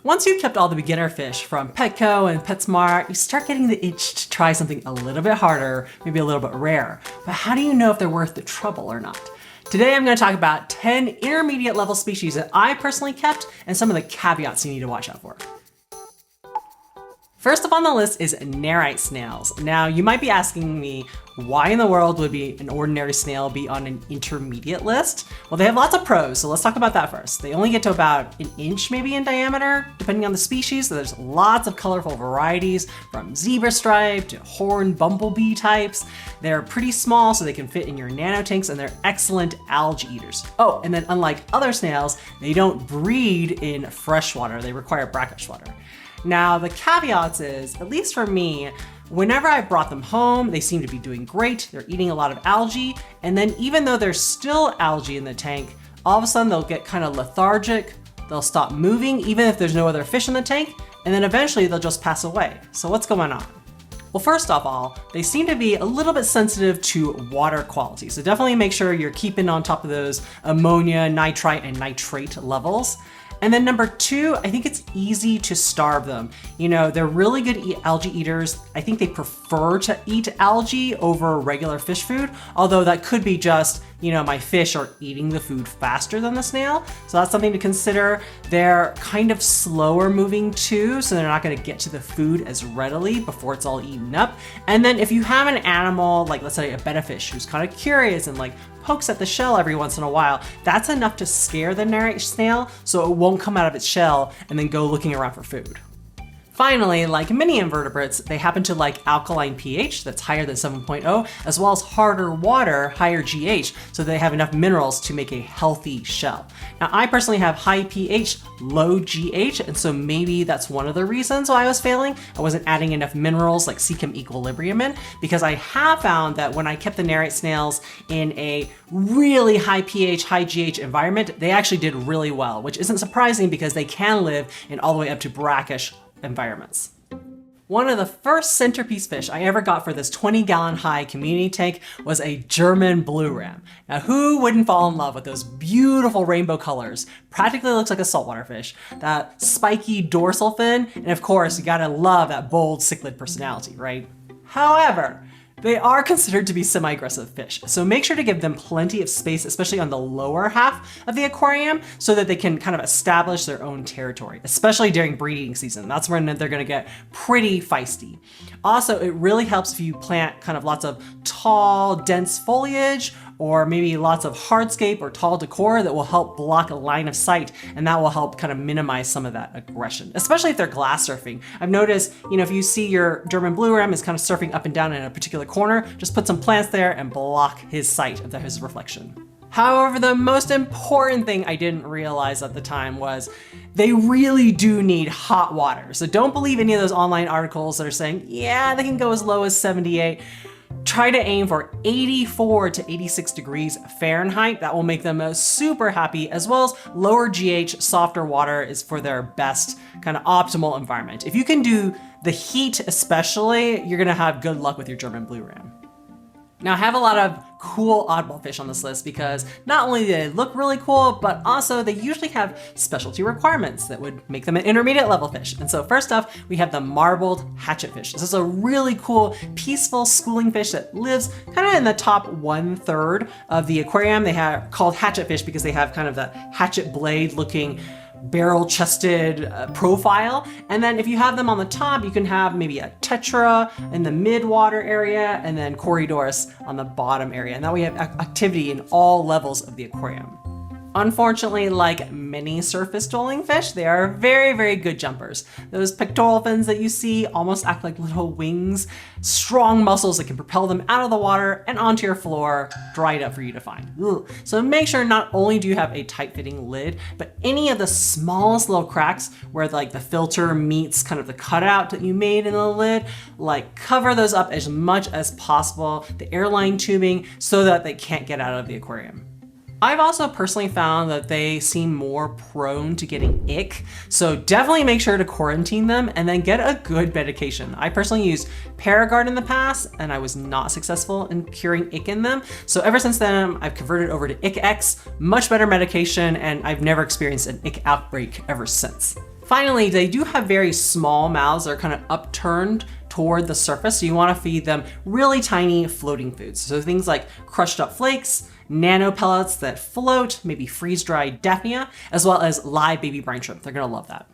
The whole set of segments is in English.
Once you've kept all the beginner fish from Petco and PetSmart, you start getting the itch to try something a little bit harder, maybe a little bit rare. But how do you know if they're worth the trouble or not? Today I'm going to talk about 10 intermediate level species that I personally kept and some of the caveats you need to watch out for. First up on the list is nerite snails. Now you might be asking me, why in the world would an ordinary snail be on an intermediate list? Well, they have lots of pros, so let's talk about that first. They only get to about an inch maybe in diameter, depending on the species. So there's lots of colorful varieties from zebra stripe to horned bumblebee types. They're pretty small, so they can fit in your nano tanks, and they're excellent algae eaters. Oh, and then unlike other snails, they don't breed in freshwater. They require brackish water. Now, the caveats is, at least for me, whenever I brought them home, they seem to be doing great. They're eating a lot of algae. And then even though there's still algae in the tank, all of a sudden they'll get kind of lethargic. They'll stop moving, even if there's no other fish in the tank. And then eventually they'll just pass away. So what's going on? Well, first of all, they seem to be a little bit sensitive to water quality. So definitely make sure you're keeping on top of those ammonia, nitrite, and nitrate levels. And then number two, I think it's easy to starve them. You know, they're really good algae eaters. I think they prefer to eat algae over regular fish food, although that could be just, you know, my fish are eating the food faster than the snail. So that's something to consider. They're kind of slower moving too, so they're not gonna get to the food as readily before it's all eaten up. And then if you have an animal, like let's say a betta fish who's kind of curious and like pokes at the shell every once in a while, that's enough to scare the nerite snail so it won't come out of its shell and then go looking around for food. Finally, like many invertebrates, they happen to like alkaline pH that's higher than 7.0, as well as harder water, higher GH, so they have enough minerals to make a healthy shell. Now, I personally have high pH, low GH, and so maybe that's one of the reasons why I was failing. I wasn't adding enough minerals like Chem equilibrium in, because I have found that when I kept the nerite snails in a really high pH, high GH environment, they actually did really well, which isn't surprising because they can live in all the way up to brackish environments. One of the first centerpiece fish I ever got for this 20-gallon high community tank was a German blue ram. Now, who wouldn't fall in love with those beautiful rainbow colors? Practically looks like a saltwater fish, that spiky dorsal fin, and of course, you gotta love that bold cichlid personality, right? However, they are considered to be semi-aggressive fish, so make sure to give them plenty of space, especially on the lower half of the aquarium, so that they can kind of establish their own territory, especially during breeding season. That's when they're gonna get pretty feisty. Also, it really helps if you plant kind of lots of tall, dense foliage, or maybe lots of hardscape or tall decor that will help block a line of sight, and that will help kind of minimize some of that aggression, especially if they're glass surfing. I've noticed, you know, if you see your German blue ram is kind of surfing up and down in a particular corner, just put some plants there and block his sight of his reflection. However, the most important thing I didn't realize at the time was they really do need hot water. So don't believe any of those online articles that are saying, yeah, they can go as low as 78. Try to aim for 84 to 86 degrees Fahrenheit. That will make them super happy, as well as lower GH, softer water is for their best kind of optimal environment. If you can do the heat especially, you're gonna have good luck with your German blue ram. Now, I have a lot of cool oddball fish on this list because not only do they look really cool, but also they usually have specialty requirements that would make them an intermediate level fish. And so first off, we have the marbled hatchetfish. This is a really cool, peaceful schooling fish that lives kind of in the top 1/3 of the aquarium. They have called hatchetfish because they have kind of the hatchet blade looking barrel-chested profile. And then if you have them on the top, you can have maybe a tetra in the mid-water area and then Corydoras on the bottom area. And that way you have activity in all levels of the aquarium. Unfortunately, like many surface-dwelling fish, they are very, very good jumpers. Those pectoral fins that you see almost act like little wings, strong muscles that can propel them out of the water and onto your floor, dried up for you to find. Ugh. So make sure not only do you have a tight-fitting lid, but any of the smallest little cracks where like the filter meets kind of the cutout that you made in the lid, like cover those up as much as possible, the airline tubing, so that they can't get out of the aquarium. I've also personally found that they seem more prone to getting ick, so definitely make sure to quarantine them and then get a good medication. I personally used Paragard in the past and I was not successful in curing ick in them, so ever since then I've converted over to IckX, much better medication, and I've never experienced an ick outbreak ever since. Finally, they do have very small mouths that are kind of upturned toward the surface, so you want to feed them really tiny floating foods. So things like crushed up flakes, nano pellets that float, maybe freeze-dried Daphnia, as well as live baby brine shrimp. They're gonna love that.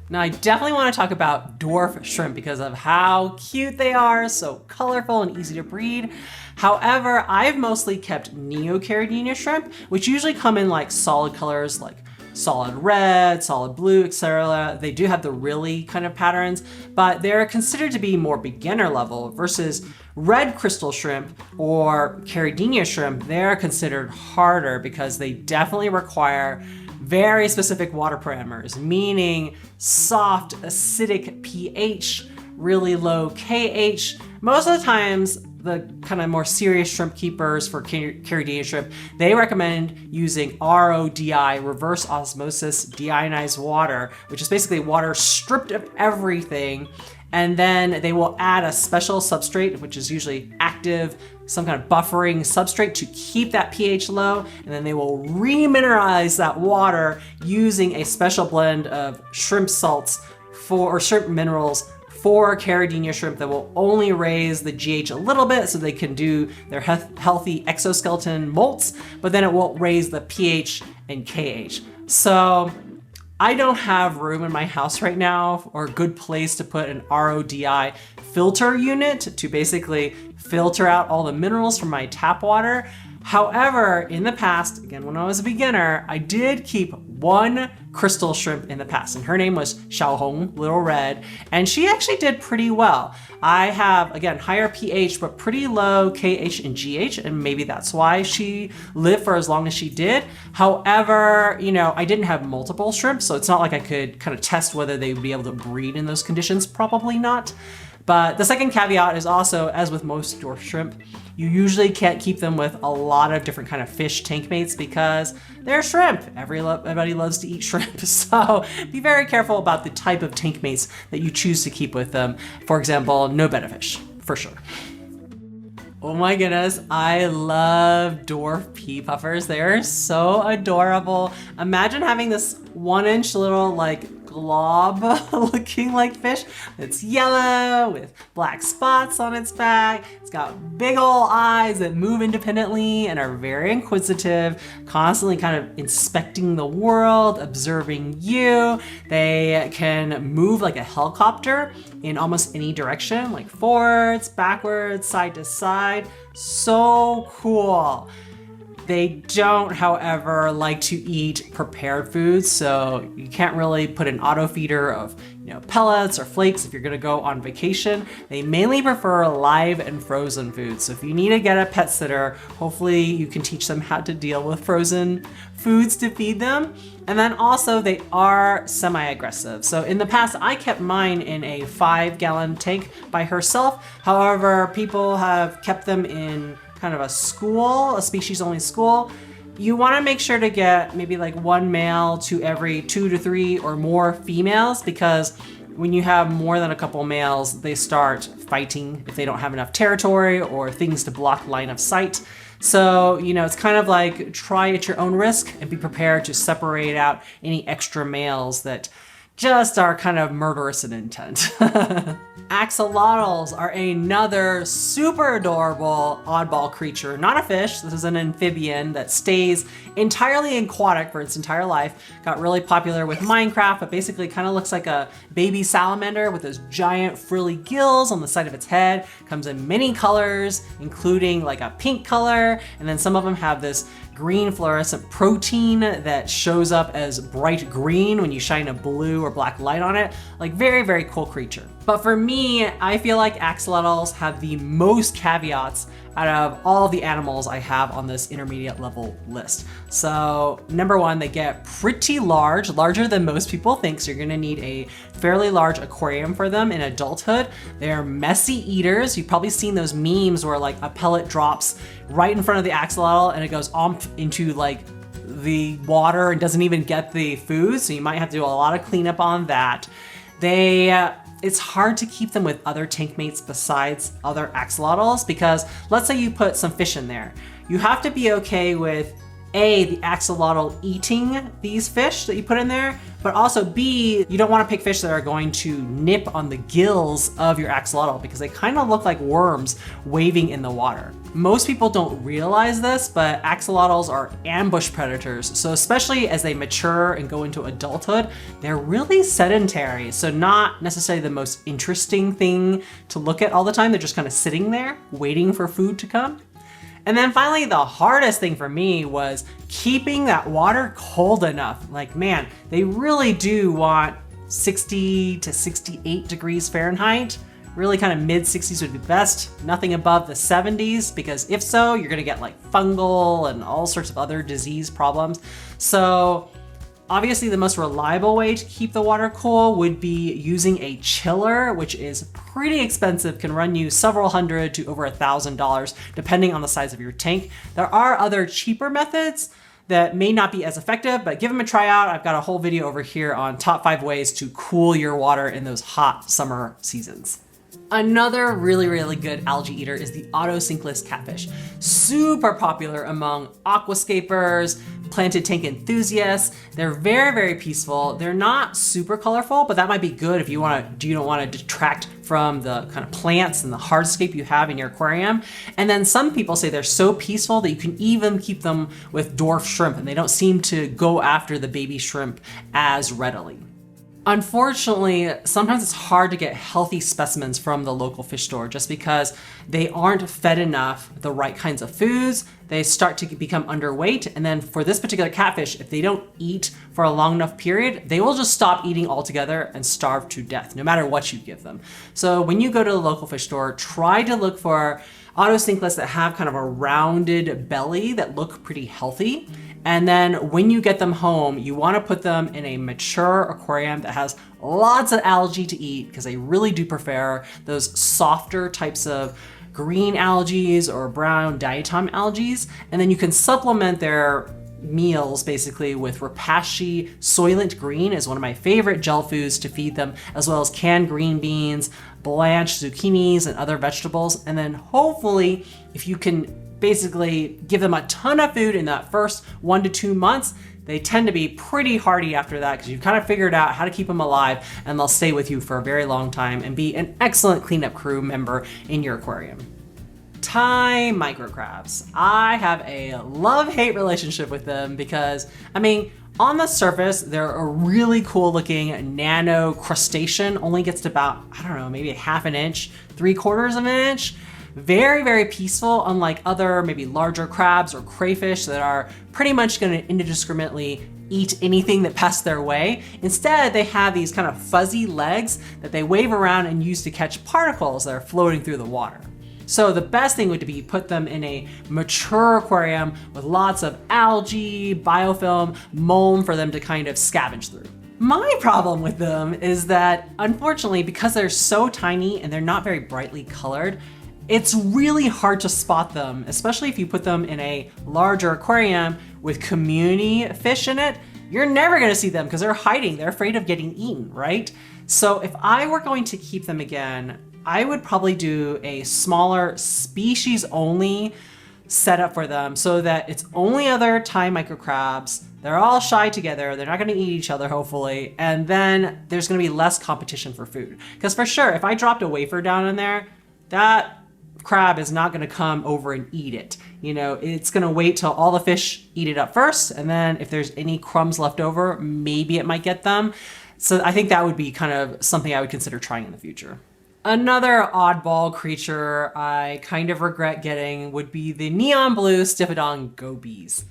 Now, I definitely want to talk about dwarf shrimp because of how cute they are, so colorful and easy to breed. However, I've mostly kept Neocaridina shrimp, which usually come in like solid colors like solid red, solid blue, etc. They do have the really kind of patterns, but they're considered to be more beginner level versus red crystal shrimp or Caridina shrimp. They're considered harder because they definitely require very specific water parameters, meaning soft, acidic pH, really low KH. Most of the times, the kind of more serious shrimp keepers for Caridina shrimp, they recommend using RODI, reverse osmosis deionized water, which is basically water stripped of everything. And then they will add a special substrate, which is usually active, some kind of buffering substrate to keep that pH low. And then they will remineralize that water using a special blend of shrimp salts or shrimp minerals for Caridina shrimp that will only raise the GH a little bit so they can do their healthy exoskeleton molts, but then it won't raise the pH and KH. So I don't have room in my house right now or a good place to put an RODI filter unit to basically filter out all the minerals from my tap water. However, in the past, again, when I was a beginner, I did keep one crystal shrimp in the past, and her name was Xiaohong, Little Red, and she actually did pretty well. I have, again, higher pH, but pretty low KH and GH, and maybe that's why she lived for as long as she did. However, you know, I didn't have multiple shrimp, so it's not like I could kind of test whether they would be able to breed in those conditions. Probably not. But the second caveat is also, as with most dwarf shrimp, you usually can't keep them with a lot of different kind of fish tank mates because they're shrimp. Everybody loves to eat shrimp. So be very careful about the type of tank mates that you choose to keep with them. For example, no betta fish, for sure. Oh my goodness, I love dwarf pea puffers. They're so adorable. Imagine having this 1-inch little like glob looking like fish. It's yellow with black spots on its back. It's got big ol' eyes that move independently and are very inquisitive, constantly kind of inspecting the world, observing you. They can move like a helicopter in almost any direction, like forwards, backwards, side to side. So cool. They don't, however, like to eat prepared foods, so you can't really put an auto feeder of, you know, pellets or flakes if you're gonna go on vacation. They mainly prefer live and frozen foods. So if you need to get a pet sitter, hopefully you can teach them how to deal with frozen foods to feed them. And then also they are semi-aggressive. So in the past, I kept mine in a 5-gallon tank by herself. However, people have kept them in kind of a school, a species only school. You want to make sure to get maybe like 1 male to every 2 to 3 or more females, because when you have more than a couple males, they start fighting if they don't have enough territory or things to block line of sight. So, you know, it's kind of like try at your own risk and be prepared to separate out any extra males that just are kind of murderous in intent. Axolotls are another super adorable oddball creature. Not a fish, this is an amphibian that stays entirely aquatic for its entire life. Got really popular with Minecraft, but basically kind of looks like a baby salamander with those giant frilly gills on the side of its head. Comes in many colors, including like a pink color, and then some of them have this green fluorescent protein that shows up as bright green when you shine a blue or black light on it. Like very, very cool creature. But for me, I feel like axolotls have the most caveats out of all the animals I have on this intermediate level list. So number one, they get pretty large, larger than most people think. So you're gonna need a fairly large aquarium for them in adulthood. They're messy eaters. You've probably seen those memes where like a pellet drops right in front of the axolotl and it goes into like the water and doesn't even get the food. So you might have to do a lot of cleanup on that. It's hard to keep them with other tank mates besides other axolotls because let's say you put some fish in there. You have to be okay with A, the axolotl eating these fish that you put in there, but also B, you don't want to pick fish that are going to nip on the gills of your axolotl because they kind of look like worms waving in the water. Most people don't realize this, but axolotls are ambush predators. So especially as they mature and go into adulthood, they're really sedentary. So not necessarily the most interesting thing to look at all the time. They're just kind of sitting there waiting for food to come. And then finally, the hardest thing for me was keeping that water cold enough. Like, man, they really do want 60 to 68 degrees Fahrenheit. Really kind of mid 60s would be best. Nothing above the 70s, because if so, you're gonna get like fungal and all sorts of other disease problems. So obviously the most reliable way to keep the water cool would be using a chiller, which is pretty expensive, can run you several hundred to over $1,000, depending on the size of your tank. There are other cheaper methods that may not be as effective, but give them a try out. I've got a whole video over here on top 5 ways to cool your water in those hot summer seasons. Another really good algae eater is the autosinkless catfish. Super popular among aquascapers, planted tank enthusiasts. They're very peaceful. They're not super colorful, but that might be good if you don't want to detract from the kind of plants and the hardscape you have in your aquarium. And then some people say they're so peaceful that you can even keep them with dwarf shrimp, and they don't seem to go after the baby shrimp as readily. Unfortunately, sometimes it's hard to get healthy specimens from the local fish store just because they aren't fed enough the right kinds of foods. They start to become underweight. And then for this particular catfish, if they don't eat for a long enough period, they will just stop eating altogether and starve to death, no matter what you give them. So when you go to the local fish store, try to look for autosinkless that have kind of a rounded belly that look pretty healthy. And then when you get them home, you want to put them in a mature aquarium that has lots of algae to eat, because they really do prefer those softer types of green algae or brown diatom algae. And then you can supplement their meals basically with Repashy Soylent Green is one of my favorite gel foods to feed them, as well as canned green beans, blanched zucchinis, and other vegetables. And then hopefully, if you can basically give them a ton of food in that first 1 to 2 months, they tend to be pretty hardy after that, because you've kind of figured out how to keep them alive, and they'll stay with you for a very long time and be an excellent cleanup crew member in your aquarium. Thai microcrabs. I have a love-hate relationship with them because, I mean, on the surface, they're a really cool looking nano crustacean, only gets to about, I don't know, maybe a half an inch, 3/4 of an inch. Very peaceful, unlike other maybe larger crabs or crayfish that are pretty much going to indiscriminately eat anything that passes their way. Instead, they have these kind of fuzzy legs that they wave around and use to catch particles that are floating through the water. So the best thing would be put them in a mature aquarium with lots of algae, biofilm, mulm for them to kind of scavenge through. My problem with them is that, unfortunately, because they're so tiny and they're not very brightly colored, it's really hard to spot them, especially if you put them in a larger aquarium with community fish in it. You're never gonna see them because they're hiding. They're afraid of getting eaten, right? So if I were going to keep them again, I would probably do a smaller species only setup for them so that it's only other Thai microcrabs. They're all shy together. They're not gonna eat each other, hopefully. And then there's gonna be less competition for food. Because for sure, if I dropped a wafer down in there, that crab is not going to come over and eat it. You know, it's going to wait till all the fish eat it up first, and then if there's any crumbs left over, maybe it might get them. So I think that would be kind of something I would consider trying in the future. Another oddball creature I kind of regret getting would be the neon blue Stiphodon gobies.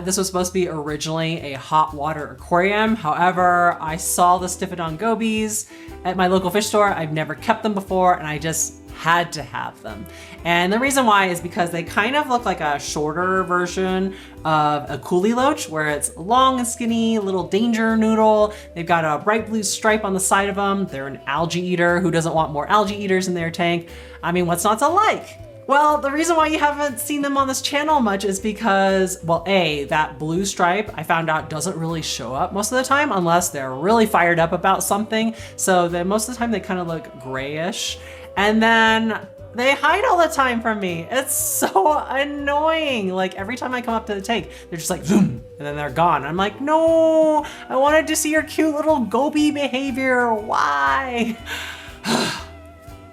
This was supposed to be originally a hot water aquarium. However, I saw the Stiphodon gobies at my local fish store. I've never kept them before, and I just had to have them. And the reason why is because they kind of look like a shorter version of a coolie loach, where it's long and skinny, little danger noodle. They've got a bright blue stripe on the side of them. They're an algae eater. Who doesn't want more algae eaters in their tank? I mean, what's not to like? Well, the reason why you haven't seen them on this channel much is because, well, A, that blue stripe I found out doesn't really show up most of the time unless they're really fired up about something. So most of the time they kind of look grayish. And then They hide all the time from me. It's so annoying. Like every time I come up to the tank, they're just like zoom, and then they're gone. I'm like, no, I wanted to see your cute little goby behavior. Why?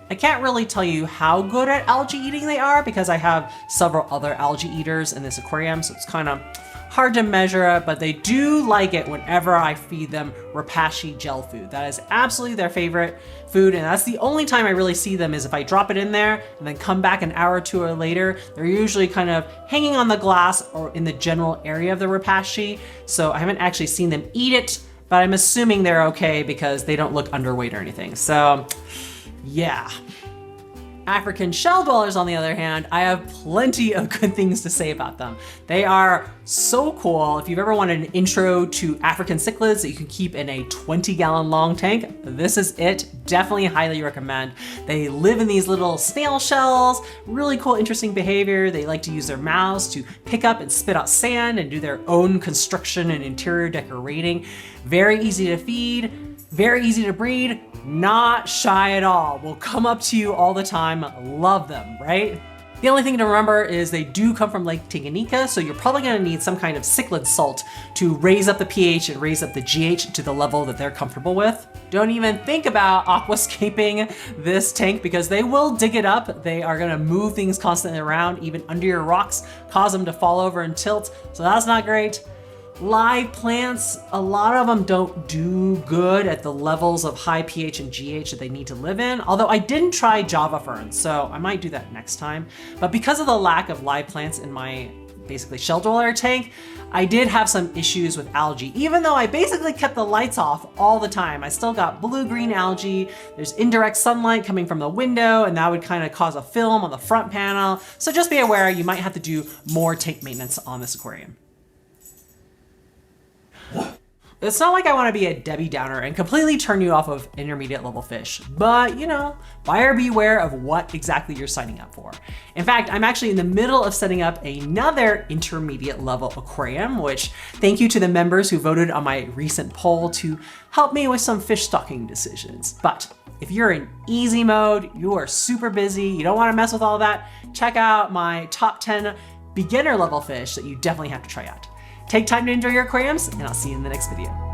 I can't really tell you how good at algae eating they are because I have several other algae eaters in this aquarium, so it's kind of hard to measure it, but they do like it whenever I feed them Repashy gel food. That is absolutely their favorite food, and that's the only time I really see them is if I drop it in there and then come back an hour or two later. They're usually kind of hanging on the glass or in the general area of the Repashy, so I haven't actually seen them eat it, but I'm assuming they're okay because they don't look underweight or anything. So yeah. African shell dwellers, on the other hand, I have plenty of good things to say about them. They are so cool. If you've ever wanted an intro to African cichlids that you can keep in a 20-gallon long tank, this is it. Definitely highly recommend. They live in these little snail shells, really cool, interesting behavior. They like to use their mouths to pick up and spit out sand and do their own construction and interior decorating. Very easy to feed, very easy to breed, not shy at all. Will come up to you all the time. Love them, right? The only thing to remember is they do come from Lake Tanganyika, so you're probably gonna need some kind of cichlid salt to raise up the pH and raise up the GH to the level that they're comfortable with. Don't even think about aquascaping this tank because they will dig it up. They are gonna move things constantly around, even under your rocks, cause them to fall over and tilt, so that's not great. Live plants, a lot of them don't do good at the levels of high pH and GH that they need to live in, although I didn't try Java ferns, so I might do that next time. But because of the lack of live plants in my basically shell dweller tank, I did have some issues with algae. Even though I basically kept the lights off all the time, I still got blue-green algae. There's indirect sunlight coming from the window, and that would kind of cause a film on the front panel. So just be aware, you might have to do more tank maintenance on this aquarium. It's not like I want to be a Debbie Downer and completely turn you off of intermediate level fish, but you know, buyer beware of what exactly you're signing up for. In fact, I'm actually in the middle of setting up another intermediate level aquarium, which thank you to the members who voted on my recent poll to help me with some fish stocking decisions. But if you're in easy mode, you are super busy, you don't want to mess with all that, check out my top 10 beginner level fish that you definitely have to try out. Take time to enjoy your aquariums, and I'll see you in the next video.